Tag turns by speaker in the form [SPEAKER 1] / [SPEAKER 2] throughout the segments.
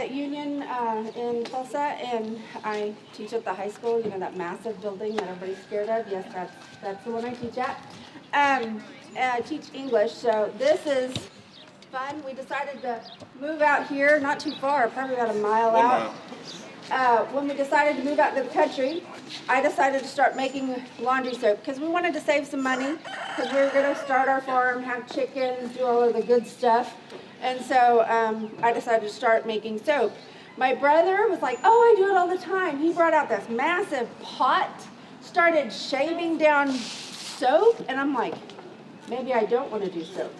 [SPEAKER 1] at Union in Tulsa, and I teach at the high school, you know, that massive building that everybody's scared of. Yes, that's the one I teach at. And I teach English, so this is fun. We decided to move out here, not too far, probably about a mile out. When we decided to move out to the country, I decided to start making laundry soap because we wanted to save some money because we were going to start our farm, have chickens, do all of the good stuff. And so I decided to start making soap. My brother was like, oh, I do it all the time. He brought out this massive pot, started shaving down soap, and I'm like, maybe I don't want to do soap.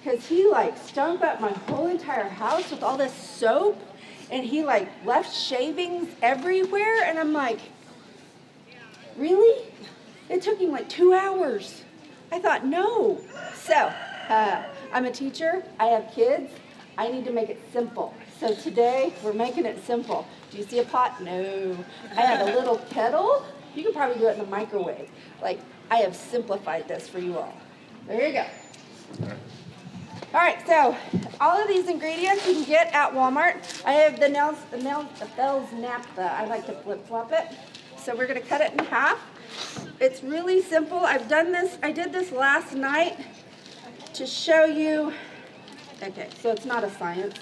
[SPEAKER 1] Because he like stunk up my whole entire house with all this soap. And he like left shavings everywhere, and I'm like, really? It took him like 2 hours. I thought, no. So, I'm a teacher, I have kids, I need to make it simple. So today, we're making it simple. Do you see a pot? No. I have a little kettle. You could probably do it in the microwave. Like, I have simplified this for you all. There you go. All right, so all of these ingredients you can get at Walmart. I have the Bell's naphtha. I like to flip-flop it. So we're going to cut it in half. It's really simple. I did this last night to show you. Okay, so it's not a science.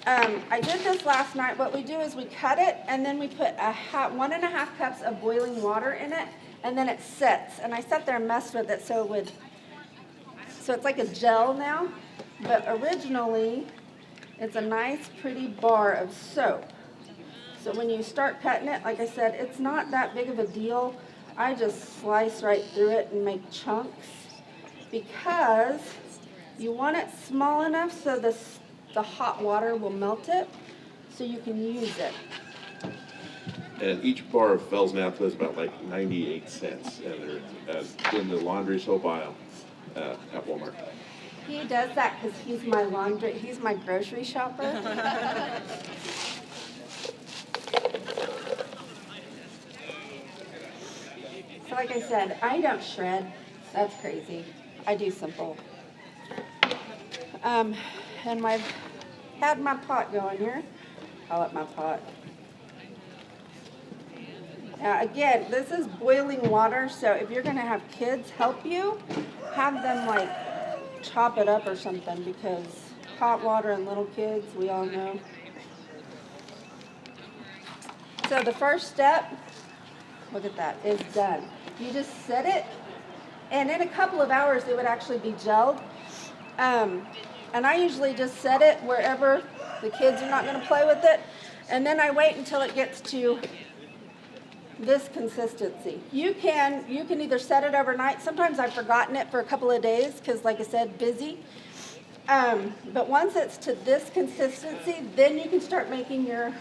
[SPEAKER 1] I did this last night. What we do is we cut it, and then we put 1.5 cups of boiling water in it, and then it sits. And I sat there and messed with it so it's like a gel now, but originally it's a nice pretty bar of soap. So when you start cutting it, like I said, it's not that big of a deal. I just slice right through it and make chunks because you want it small enough so the hot water will melt it so you can use it.
[SPEAKER 2] And each bar of Bell's naphtha is about like 98 cents, and they're in the laundry soap aisle at Walmart.
[SPEAKER 1] He does that because he's my grocery shopper. So like I said, I don't shred. That's crazy. I do simple. And I've had my pot going here. Call it my pot. Now again, this is boiling water, so if you're going to have kids help you, have them like chop it up or something, because hot water and little kids, we all know. So the first step, look at that, is done. You just set it, and in a couple of hours it would actually be gelled. And I usually just set it wherever the kids are not going to play with it, and then I wait until it gets to this consistency. You can either set it overnight. Sometimes I've forgotten it for a couple of days because, like I said, busy. But once it's to this consistency, then you can start making your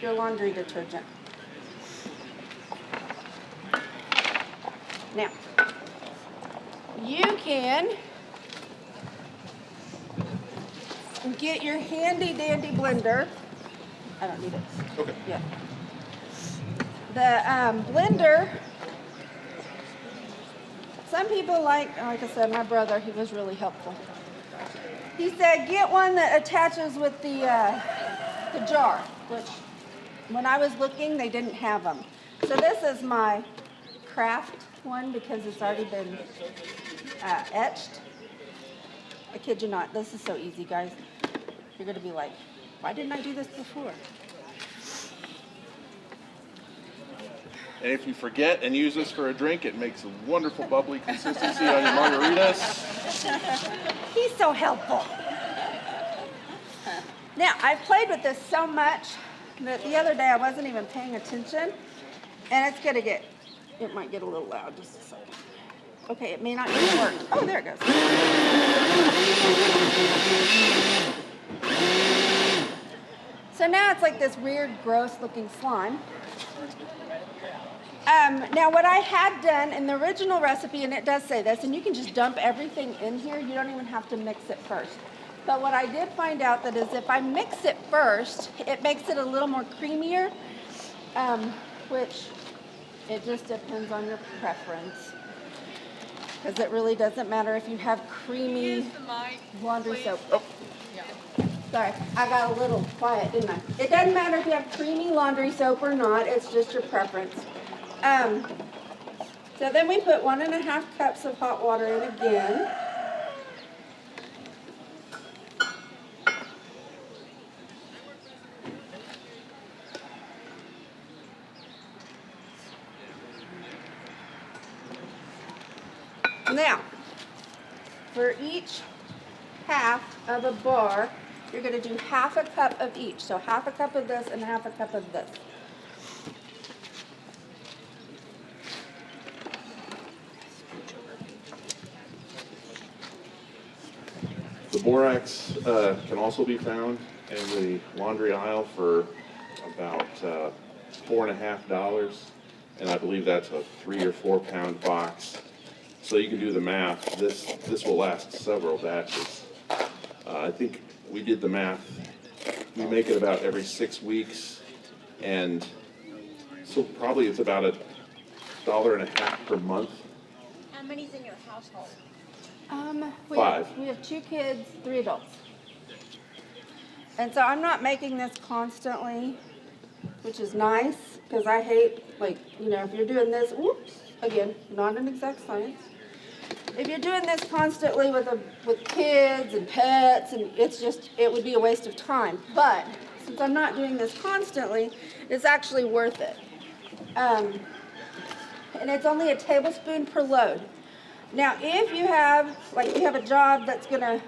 [SPEAKER 1] laundry detergent. Now, you can get your handy dandy blender. I don't need it.
[SPEAKER 2] Okay.
[SPEAKER 1] Yeah. The blender, some people like I said, my brother, he was really helpful. He said, get one that attaches with the jar, which when I was looking, they didn't have them. So this is my craft one because it's already been etched. I kid you not, this is so easy, guys. You're going to be like, why didn't I do this before?
[SPEAKER 2] And if you forget and use this for a drink, it makes a wonderful bubbly consistency on your margaritas.
[SPEAKER 1] He's so helpful. Now, I've played with this so much that the other day I wasn't even paying attention, and it might get a little loud, just a second. Okay, it may not even work. Oh, there it goes. So now it's like this weird, gross-looking slime. Now what I had done in the original recipe, and it does say this, and you can just dump everything in here. You don't even have to mix it first. But what I did find out that is if I mix it first, it makes it a little more creamier, which it just depends on your preference. Because it really doesn't matter if you have creamy laundry soap. Oh. Sorry, I got a little quiet, didn't I? It doesn't matter if you have creamy laundry soap or not, it's just your preference. So then we put 1.5 cups of hot water in again. Now, for each half of a bar, you're going to do 1/2 cup of each. So 1/2 cup of this and 1/2 cup of this.
[SPEAKER 2] The borax can also be found in the laundry aisle for about $4.50, and I believe that's a 3 or 4 pound box. So you can do the math. This will last several batches. I think we did the math. We make it about every 6 weeks, and so probably it's about $1.50 per month.
[SPEAKER 3] How many's in your household?
[SPEAKER 1] We
[SPEAKER 2] 5.
[SPEAKER 1] We have 2 kids, 3 adults. And so I'm not making this constantly, which is nice, because I hate, like, you know, if you're doing this, whoops, again, not an exact science. If you're doing this constantly with kids and pets, and it would be a waste of time. But since I'm not doing this constantly, it's actually worth it. And it's only a tablespoon per load. Now, if you have a job that's gonna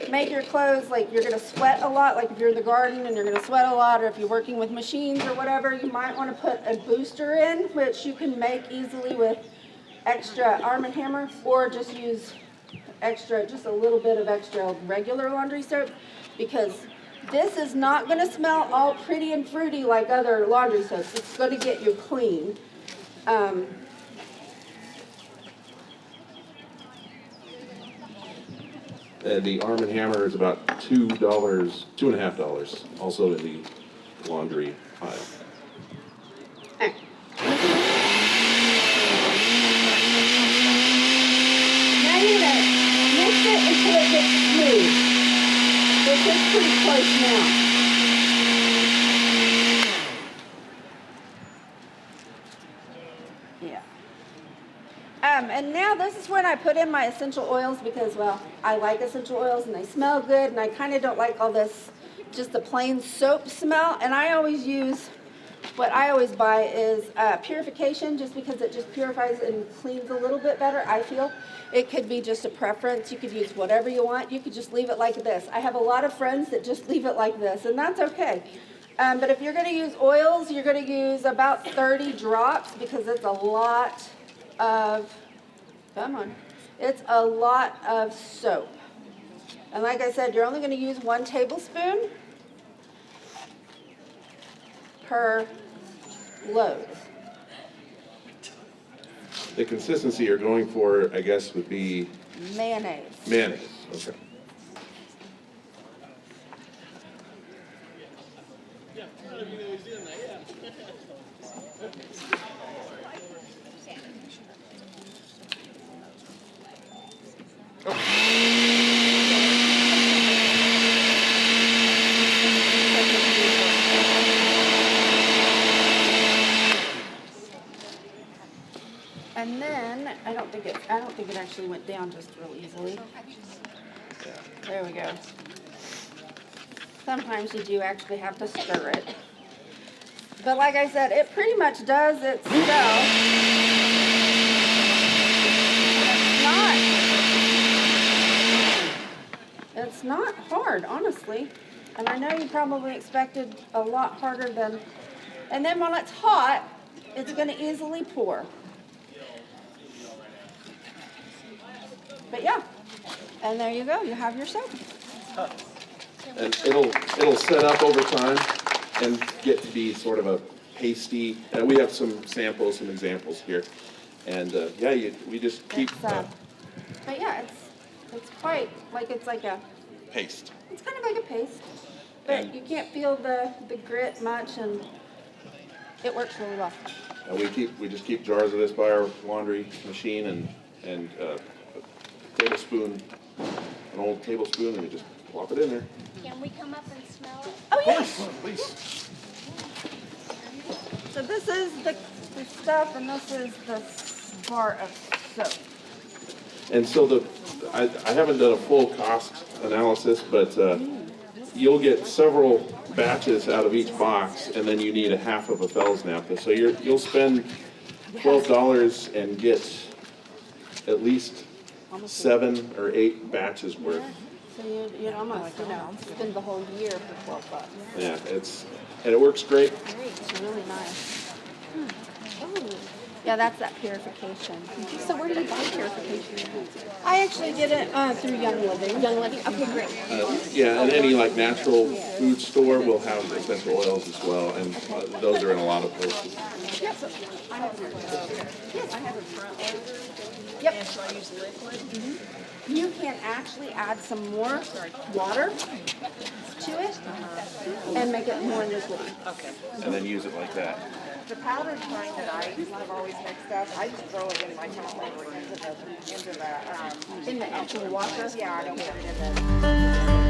[SPEAKER 1] make your clothes, like you're gonna sweat a lot, like if you're in the garden and you're gonna sweat a lot, or if you're working with machines or whatever, you might wanna put a booster in, which you can make easily with extra Arm & Hammer, or just use just a little bit of extra regular laundry soap, because this is not gonna smell all pretty and fruity like other laundry soaps. It's gonna get you clean.
[SPEAKER 2] And the Arm & Hammer is about $2.50, also in the laundry aisle.
[SPEAKER 1] Okay. Now you're gonna mix it until it gets smooth. This is pretty close now. Yeah. And now this is when I put in my essential oils, because, well, I like essential oils and they smell good, and I kind of don't like all this, just the plain soap smell. And what I always buy is purification, just because it just purifies and cleans a little bit better, I feel. It could be just a preference. You could use whatever you want. You could just leave it like this. I have a lot of friends that just leave it like this, and that's okay. But if you're going to use oils, you're going to use about 30 drops, because it's a lot of, it's a lot of soap. And like I said, you're only going to use 1 tablespoon per load.
[SPEAKER 2] The consistency you're going for, I guess, would be
[SPEAKER 1] Mayonnaise.
[SPEAKER 2] mayonnaise. Okay.
[SPEAKER 1] And then I don't think it actually went down just real easily. There we go. Sometimes you do actually have to stir it. But like I said, it pretty much does itself. It's not hard, honestly. And I know you probably expected a lot harder than, and then when it's hot, it's going to easily pour. But yeah, and there you go, you have your soap.
[SPEAKER 2] And it'll set up over time and get to be sort of a pasty. We have some samples, some examples here, and we just keep
[SPEAKER 1] But yeah, it's quite like it's like a
[SPEAKER 2] paste.
[SPEAKER 1] It's kind of like a paste, but you can't feel the grit much, and it works really well.
[SPEAKER 2] And we just keep jars of this by our laundry machine, and an old tablespoon, and we just Plop it in there.
[SPEAKER 3] Can we come up and smell it?
[SPEAKER 1] Oh, yes.
[SPEAKER 2] Please.
[SPEAKER 1] So this is the stuff, and this is the bar of soap.
[SPEAKER 2] And so I haven't done a full cost analysis, but you'll get several batches out of each box, and then you need a half of a Fell's napkin. So you'll spend $12 and get at least 7 or 8 batches worth.
[SPEAKER 1] So you'd almost, spend the whole year for $12.
[SPEAKER 2] Yeah, and it works great.
[SPEAKER 1] It's really nice. Oh. Yeah, that's that purification. So where do you buy purification? I actually get it through Young Living. Young Living? Okay, great.
[SPEAKER 2] Yeah, and any like natural food store will have essential oils as well, and those are in a lot of places.
[SPEAKER 1] Yep.
[SPEAKER 4] I have a front loader,
[SPEAKER 1] Yep.
[SPEAKER 4] and so I use liquid.
[SPEAKER 1] You can actually add some more water to it and make it more liquid.
[SPEAKER 4] Okay.
[SPEAKER 2] And then use it like that.
[SPEAKER 5] The powdered kind that I have always mixed up, I just throw it in my front loader into the
[SPEAKER 1] In the actual water?
[SPEAKER 5] yeah, I don't put it in the